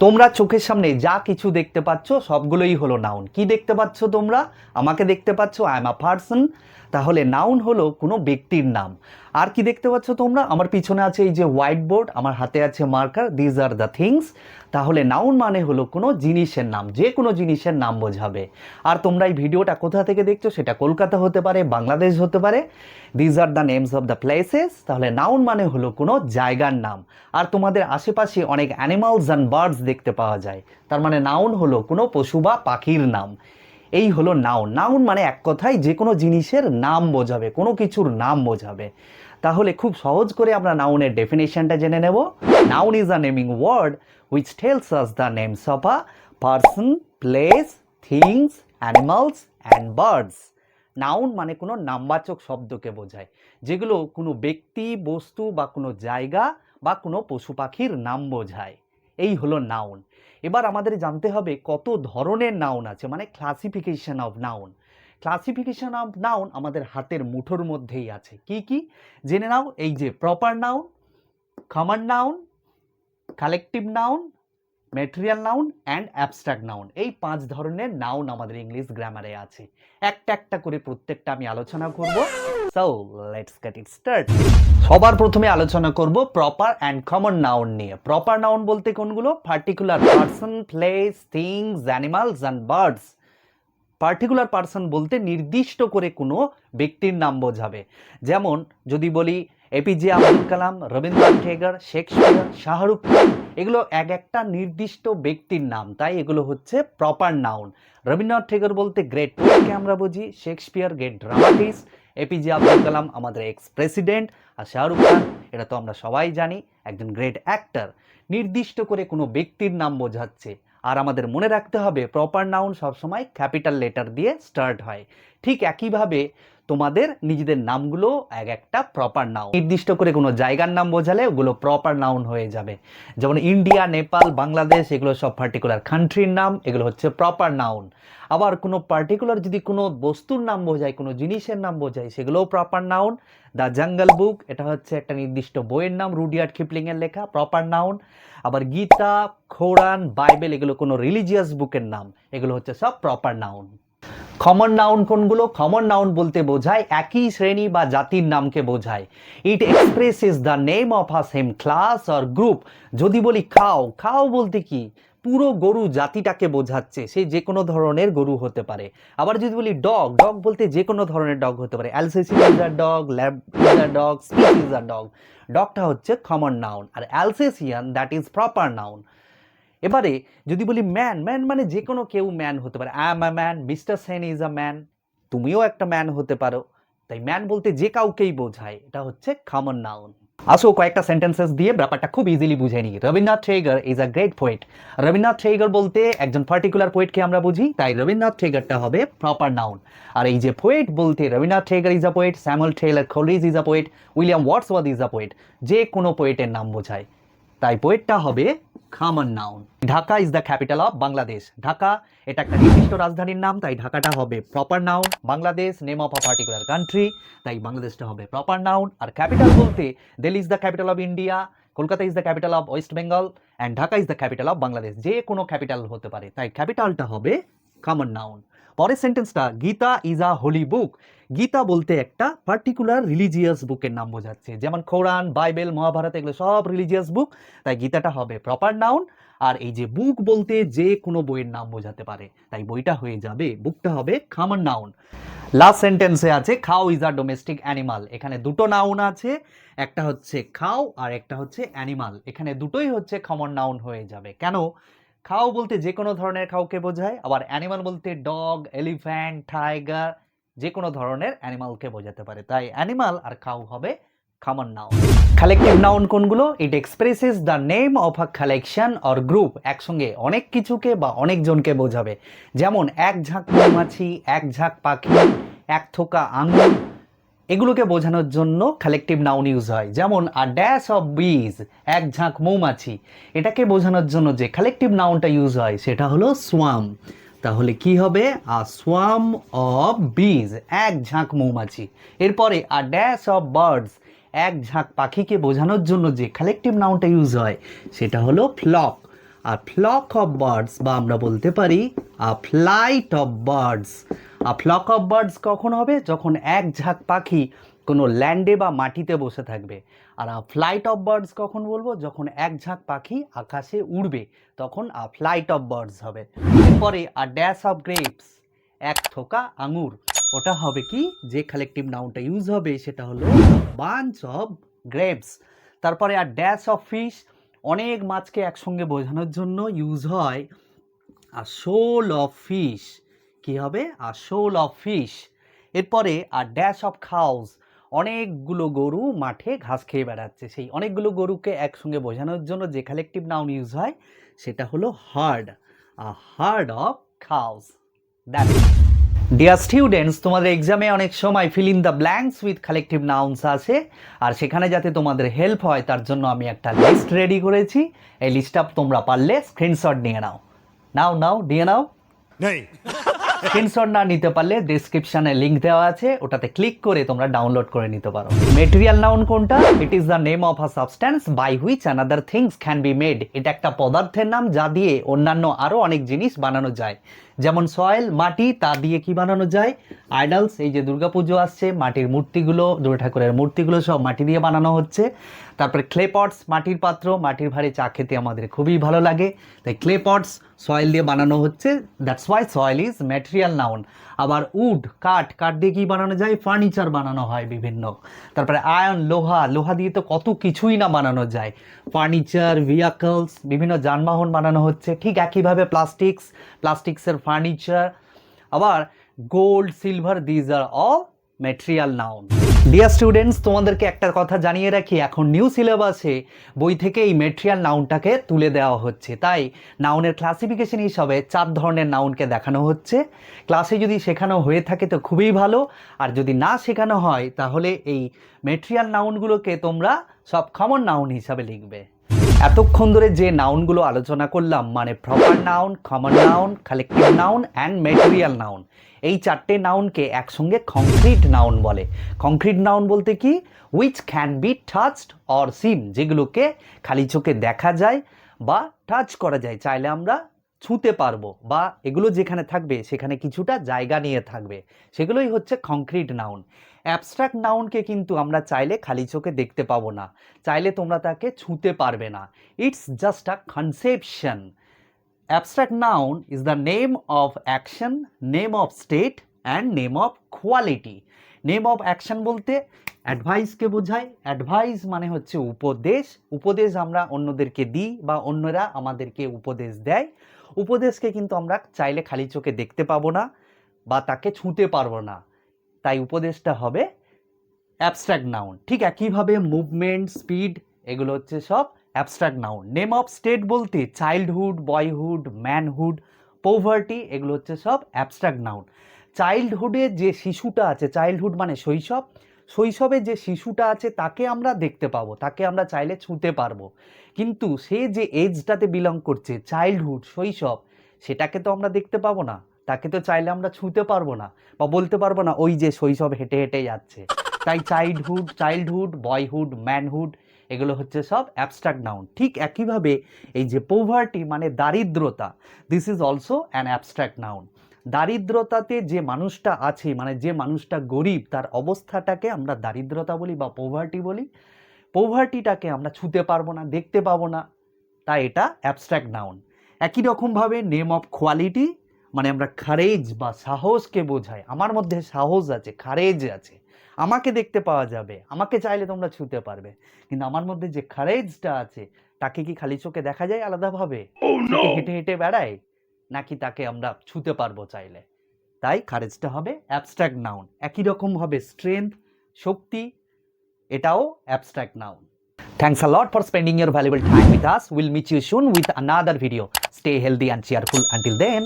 তোমরা চোখের সামনে যা কিছু দেখতে পাচ্ছ সবগুলোই হলো নাউন। কি দেখতে পাচ্ছ তোমরা? আমাকে দেখতে পাচ্ছ, আই এম আ পারসন, তাহলে নাউন হলো কোনো ব্যক্তির নাম। আর কি দেখতে পাচ্ছ তোমরা? আমার পিছনে আছে এই যে হোয়াইট বোর্ড, আমার হাতে আছে marker, these are the things. তাহলে নাউন মানে হলো কোনো জিনিসের নাম, যে কোনো জিনিসের নাম বোঝাবে। আর তোমরা এই ভিডিওটা কোথা থেকে দেখছো? সেটা কলকাতা হতে পারে, বাংলাদেশ হতে পারে। These are the names of the places. তাহলে নাউন মানে হলো কোনো জায়গার নাম। আর তোমাদের আশেপাশে অনেক অ্যানিমালস অ্যান্ড বার্ডস দেখতে পাওয়া যায়, তার মানে নাউন হলো কোনো পশু বা পাখির নাম। এই হলো নাউন। নাউন মানে এক কথায় যে কোনো জিনিসের নাম বোঝাবে, কোনো কিছুর নাম বোঝাবে। তাহলে খুব সহজ করে আমরা নাউনের ডেফিনেশনটা জেনে নেব। Noun is a naming word which tells us the names of a person, place, things, animals and birds. Noun মানে কোনো নামবাচক শব্দকে বোঝায়, যেগুলো কোনো ব্যক্তি, বস্তু বা কোনো জায়গা বা কোনো পশু পাখির নাম বোঝায়। এই হলো নাউন। এবার আমাদের জানতে হবে কত ধরনের নাউন আছে, মানে classification of noun. Classification of noun আমাদের হাতের মুঠোর মধ্যেই আছে। কি কি জেনে নাও। এই যে proper noun, common noun, collective noun, material noun and abstract noun. এই 5 ধরনের নাউন আমাদের ইংলিশ গ্রামারে আছে। একটা একটা করে প্রত্যেকটা আমি আলোচনা করব। So let's get it start. সবার প্রথমে আলোচনা করব প্রপার অ্যান্ড কমন নাউন নিয়ে। প্রপার নাউন বলতে কোনগুলো? Particular person, place, things, animals and birds. Particular person বলতে নির্দিষ্ট করে কোনো ব্যক্তির নাম বোঝাবে। যেমন যদি বলি এপিজে আব্দুল কালাম, রবীন্দ্রনাথ ঠাকুর, শেক্সপিয়ার, শাহরুখ খান, এগুলো এক একটা নির্দিষ্ট ব্যক্তির নাম, তাই এগুলো হচ্ছে প্রপার নাউন। রবীন্দ্রনাথ ঠাকুর বলতে গ্রেট পোয়েটকে আমরা বুঝি, Shakespeare great dramatist, APJ Abdul Kalam আমাদের এক্স প্রেসিডেন্ট, আর শাহরুখ খান এটা তো আমরা সবাই জানি একজন গ্রেট অ্যাক্টর। নির্দিষ্ট করে কোনো ব্যক্তির নাম বোঝাচ্ছে। আর আমাদের মনে রাখতে হবে প্রপার নাউন সবসময় ক্যাপিটাল লেটার দিয়ে স্টার্ট হয়। ঠিক একইভাবে তোমাদের নিজেদের নামগুলো এক একটা প্রপার নাউন। নির্দিষ্ট করে কোনো জায়গার নাম বোঝালে ওগুলো প্রপার নাউন হয়ে যাবে। যেমন ইন্ডিয়া, নেপাল, বাংলাদেশ, এগুলো সব পার্টিকুলার কান্ট্রির নাম, এগুলো হচ্ছে প্রপার নাউন। আবার কোনো পার্টিকুলার যদি কোনো বস্তুর নাম বোঝায়, কোনো জিনিসের নাম বোঝায়, সেগুলোও প্রপার নাউন। দ্য জঙ্গল বুক এটা হচ্ছে একটা নির্দিষ্ট বইয়ের নাম, রুডিয়ার্ড কিপলিংয়ের লেখা, প্রপার নাউন। আবার গীতা, কোরআন, বাইবেল এগুলো কোনো রিলিজিয়াস বুকের নাম, এগুলো হচ্ছে সব প্রপার নাউন। কমন নাউন কোনগুলো? কমন নাউন বলতে বোঝায় একই শ্রেণী বা জাতির নামকে বোঝায়। ইট expresses the name of a same class or group. যদি বলি খাও, খাও বলতে কি? পুরো গরু জাতিটাকে বোঝাচ্ছে, সে যে কোনো ধরনের গরু হতে পারে। আবার যদি বলি ডগ, ডগ বলতে যে কোনো ধরনের ডগ হতে পারে। Alsatian is a dog, lab is a dog, spitz is a dog. ডগটা হচ্ছে কমন নাউন, আর Alsatian that is proper noun. এবারে যদি বলি ম্যান, ম্যান মানে যে কোনো কেউ ম্যান হতে পারে। I am a man, mister Sen is a man, তুমিও একটা ম্যান হতে পারো। তাই ম্যান বলতে যে কাউকেই বোঝায়, এটা হচ্ছে কমন নাউন। আসো কয়েকটা সেন্টেন্সেস দিয়ে ব্যাপারটা খুব ইজিলি বুঝে নিই। Rabindranath Tagore is a great poet. Rabindranath Tagore বলতে একজন পার্টিকুলার পোয়েটকে আমরা বুঝি, তাই রবীন্দ্রনাথ ঠাকুরটা হবে প্রপার নাউন। আর এই যে পোয়েট বলতে Rabindranath Tagore is a poet, Samuel Taylor Coleridge is a poet, William Wordsworth is a poet, যে কোনো পোয়েটের নাম বোঝায়, তাই পোয়েটটা হবে common noun. Dhaka is the capital of Bangladesh. Dhaka এটা একটা নির্দিষ্ট রাজধানীর নাম, তাই ঢাকাটা হবে proper noun. Bangladesh name of a particular country, তাই বাংলাদেশটা হবে প্রপার নাউন। আর ক্যাপিটাল বলতে Delhi is the capital of India, Kolkata is the capital of West Bengal and Dhaka is the capital of Bangladesh, যে কোনো ক্যাপিটাল হতে পারে, তাই ক্যাপিটালটা হবে কমন নাউন। পরের সেন্টেন্সটা, গীতা ইজ আ হোলি বুক। গীতা বলতে একটা পার্টিকুলার রিলিজিয়াস বুকের নাম বোঝাচ্ছে, যেমন কোরআন, বাইবেল, মহাভারত এগুলো সব রিলিজিয়াস বুক, তাই গীতাটা হবে প্রপার নাউন। আর এই যে বুক বলতে যে কোনো বইয়ের নাম বোঝাতে পারে, তাই বইটা হয়ে যাবে, বুকটা হবে কমন নাউন। লাস্ট সেন্টেন্সে আছে খাও ইজ আ ডোমেস্টিক অ্যানিমাল। এখানে দুটো নাউন আছে, একটা হচ্ছে খাও আর একটা হচ্ছে অ্যানিমাল। এখানে দুটোই হচ্ছে কমন নাউন হয়ে যাবে। কেন? খাও বলতে যে কোনো ধরনের কাউকে বোঝায়, আবার অ্যানিমাল বলতে ডগ, এলিফ্যান্ট, টাইগার, যে কোনো ধরনের অ্যানিমালকে বোঝাতে পারে, তাই অ্যানিমাল আর কাউ হবে কমন নাউন। কালেকটিভ নাউন কোনগুলো? ইট expresses the name of a collection or group. একসঙ্গে অনেক কিছুকে বা অনেকজনকে বোঝাবে। যেমন এক ঝাঁক মৌমাছি, এক ঝাঁক পাখি, এক থোকা আঙুর, এগুলোকে বোঝানোর জন্য কালেকটিভ নাউন ইউজ হয়। যেমন আ ড্যাশ অফ বিজ, এক ঝাঁক মৌমাছি, এটাকে বোঝানোর জন্য যে কালেকটিভ নাউনটা ইউজ হয় সেটা হলো সোয়াম। তাহলে কি হবে? আ সোয়াম অফ বিজ, এক ঝাঁক মৌমাছি। এরপরে আ ড্যাশ অফ বার্ডস, এক ঝাঁক পাখিকে বোঝানোর জন্য যে কালেকটিভ নাউনটা ইউজ হয় সেটা হলো flock. A flock of birds, বা আমরা বলতে পারি a flight of birds. A flock of birds কখন হবে? যখন এক ঝাঁক পাখি কোনো ল্যান্ডে বা মাটিতে বসে থাকবে। আর আ ফ্লাইট অফ বার্ডস কখন বলবো? যখন এক ঝাঁক পাখি আকাশে উড়বে, তখন আ ফ্লাইট অফ বার্ডস হবে। এরপরে আ ড্যাশ অফ গ্রেপস, এক থোকা আঙুর, ওটা হবে কি? যে কালেকটিভ নাউনটা ইউজ হবে সেটা হলো বাঞ্চ অফ গ্রেপস। তারপরে আর ড্যাশ অফ ফিশ, অনেক মাছকে একসঙ্গে বোঝানোর জন্য ইউজ হয় আ শোল অফ ফিশ। কি হবে? আ শোল অফ ফিশ। এরপরে আর ড্যাশ অফ খাউস, অনেকগুলো গরু মাঠে ঘাস খেয়ে বেড়াচ্ছে, সেই অনেকগুলো গরুকে একসঙ্গে বোঝানোর জন্য যে কালেকটিভ নাউন ইউজ হয় সেটা হলো herd, a herd of cows. That dear students, তোমাদের এক্সামে অনেক সময় fill in the blanks with collective nouns আসে, আর সেখানে যাতে তোমাদের হেল্প হয় তার জন্য আমি একটা লিস্ট রেডি করেছি। এই লিস্টটা তোমরা পারলে স্ক্রিনশট নিয়ে নাও। নাও নাও নিয়ে নাও। স্ক্রিনশট না নিতে পারলে ডেসক্রিপশনে লিঙ্ক দেওয়া আছে, ওটাতে ক্লিক করে তোমরা ডাউনলোড করে নিতে পারো। মেটেরিয়াল নাউন কোনটা? It is the name of a substance by which another things can be made. এটা একটা পদার্থের নাম যা দিয়ে অন্যান্য আরও অনেক জিনিস বানানো যায়। যেমন সয়েল, মাটি, তা দিয়ে কি বানানো যায়? আইডলস, এই যে দুর্গাপুজো আসছে, মাটির মূর্তিগুলো, দুর্গা ঠাকুরের মূর্তিগুলো সব মাটি দিয়ে বানানো হচ্ছে। তারপরে ক্লে পটস, মাটির পাত্র, মাটির ভারে চা খেতে আমাদের খুবই ভালো লাগে, তাই ক্লে পটস সয়েল দিয়ে বানানো হচ্ছে, that's why soil is material noun. আবার উড, কাঠ, কাঠ দিয়ে কি বানানো যায়? ফার্নিচার বানানো হয় বিভিন্ন। তারপরে আয়রন, লোহা, লোহা দিয়ে তো কত কিছুই না বানানো যায়, ফার্নিচার, ভেহিকলস, বিভিন্ন যানবাহন বানানো হচ্ছে। ঠিক একইভাবে প্লাস্টিক্স, প্লাস্টিক্সের ফার্নিচার। আবার gold, silver, these are all material noun. Dear students, তোমাদেরকে একটা কথা জানিয়ে রাখি, এখন নিউ সিলেবাসে বই থেকে এই ম্যাটেরিয়াল নাউনটাকে তুলে দেওয়া হচ্ছে, তাই নাউনের ক্লাসিফিকেশন হিসাবে 4 ধরনের নাউনকে দেখানো হচ্ছে। ক্লাসে যদি শেখানো হয়ে থাকে তো খুবই ভালো, আর যদি না শেখানো হয় তাহলে এই ম্যাটেরিয়াল নাউনগুলোকে তোমরা সব কমন নাউন হিসাবে লিখবে। এতক্ষণ ধরে যে নাউনগুলো আলোচনা করলাম, মানে proper noun, common noun, collective noun and material noun, এই 4টে নাউনকে একসঙ্গে কংক্রিট নাউন বলে। কংক্রিট নাউন বলতে কি? Which can be touched or seen, যেগুলোকে খালি চোখে দেখা যায় বা টাচ করা যায়, চাইলে আমরা ছুঁতে পারবো, বা এগুলো যেখানে থাকবে সেখানে কিছুটা জায়গা নিয়ে থাকবে, সেগুলোই হচ্ছে কংক্রিট নাউন। অ্যাবস্ট্রাক্ট নাউনকে কিন্তু আমরা চাইলে খালি চোখে দেখতে পাবো না, চাইলে তোমরা তাকে ছুঁতে পারবে না, it's just a conception. Abstract noun is the name of action, name of state and name of quality. Name of action বলতে অ্যাডভাইসকে বোঝায়। অ্যাডভাইস মানে হচ্ছে উপদেশ, উপদেশ আমরা অন্যদেরকে দিই বা অন্যরা আমাদেরকে উপদেশ দেয়। উপদেশকে কিন্তু আমরা চাইলে খালি চোখে দেখতে পাবো না বা তাকে ছুঁতে পারবো না, তাই উপদেশটা হবে অ্যাবস্ট্রাক্ট নাউন। ঠিক একইভাবে মুভমেন্ট, স্পিড, এগুলো হচ্ছে সব abstract noun. Name of state বলতে চাইল্ডহুড, বয়হুড, ম্যানহুড, পভার্টি, এগুলো হচ্ছে সব অ্যাবস্ট্রাক্ট নাউন। চাইল্ডহুডে যে শিশুটা আছে, চাইল্ডহুড মানে শৈশব, শৈশবে যে শিশুটা আছে তাকে আমরা দেখতে পাবো, তাকে আমরা চাইলে ছুঁতে পারবো, কিন্তু সে যে এজটাতে বিলং করছে, চাইল্ডহুড, শৈশব, সেটাকে তো আমরা দেখতে পাবো না, তাকে তো চাইলে আমরা ছুঁতে পারবো না বা বলতে পারবো না ওই যে শৈশব হেঁটে হেঁটে যাচ্ছে। তাই চাইল্ডহুড, বয়হুড, ম্যানহুড, এগুলো হচ্ছে সব অ্যাবস্ট্রাক্ট নাউন। ঠিক একইভাবে এই যে পোভার্টি মানে দারিদ্রতা, this is also an abstract noun. দারিদ্রতাতে যে মানুষটা আছে, মানে যে মানুষটা গরিব, তার অবস্থাটাকে আমরা দারিদ্রতা বলি বা পোভার্টি বলি। পোভার্টিটাকে আমরা ছুঁতে পারবো না, দেখতে পাবো না, তাই এটা অ্যাবস্ট্রাক্ট নাউন। একই রকমভাবে নেম অফ কোয়ালিটি মানে আমরা খারেজ বা সাহসকে বোঝায়, আমার মধ্যে সাহস আছে, খারেজ আছে, আমাকে দেখতে পাওয়া যাবে, আমাকে চাইলে তোমরা ছুঁতে পারবে, কিন্তু আমার মধ্যে যে খারেজটা আছে তাকে কি খালি চোখে দেখা যায় আলাদাভাবে? হেঁটে হেঁটে বেড়ায়, নাকি তাকে আমরা ছুঁতে পারবো চাইলে? তাই খারেজটা হবে অ্যাবস্ট্রাক্ট নাউন। একই রকমভাবে স্ট্রেংথ, শক্তি, এটাও abstract noun. Thanks a lot for spending your valuable time with us. We'll meet you soon with another video. Stay healthy and cheerful. Until then.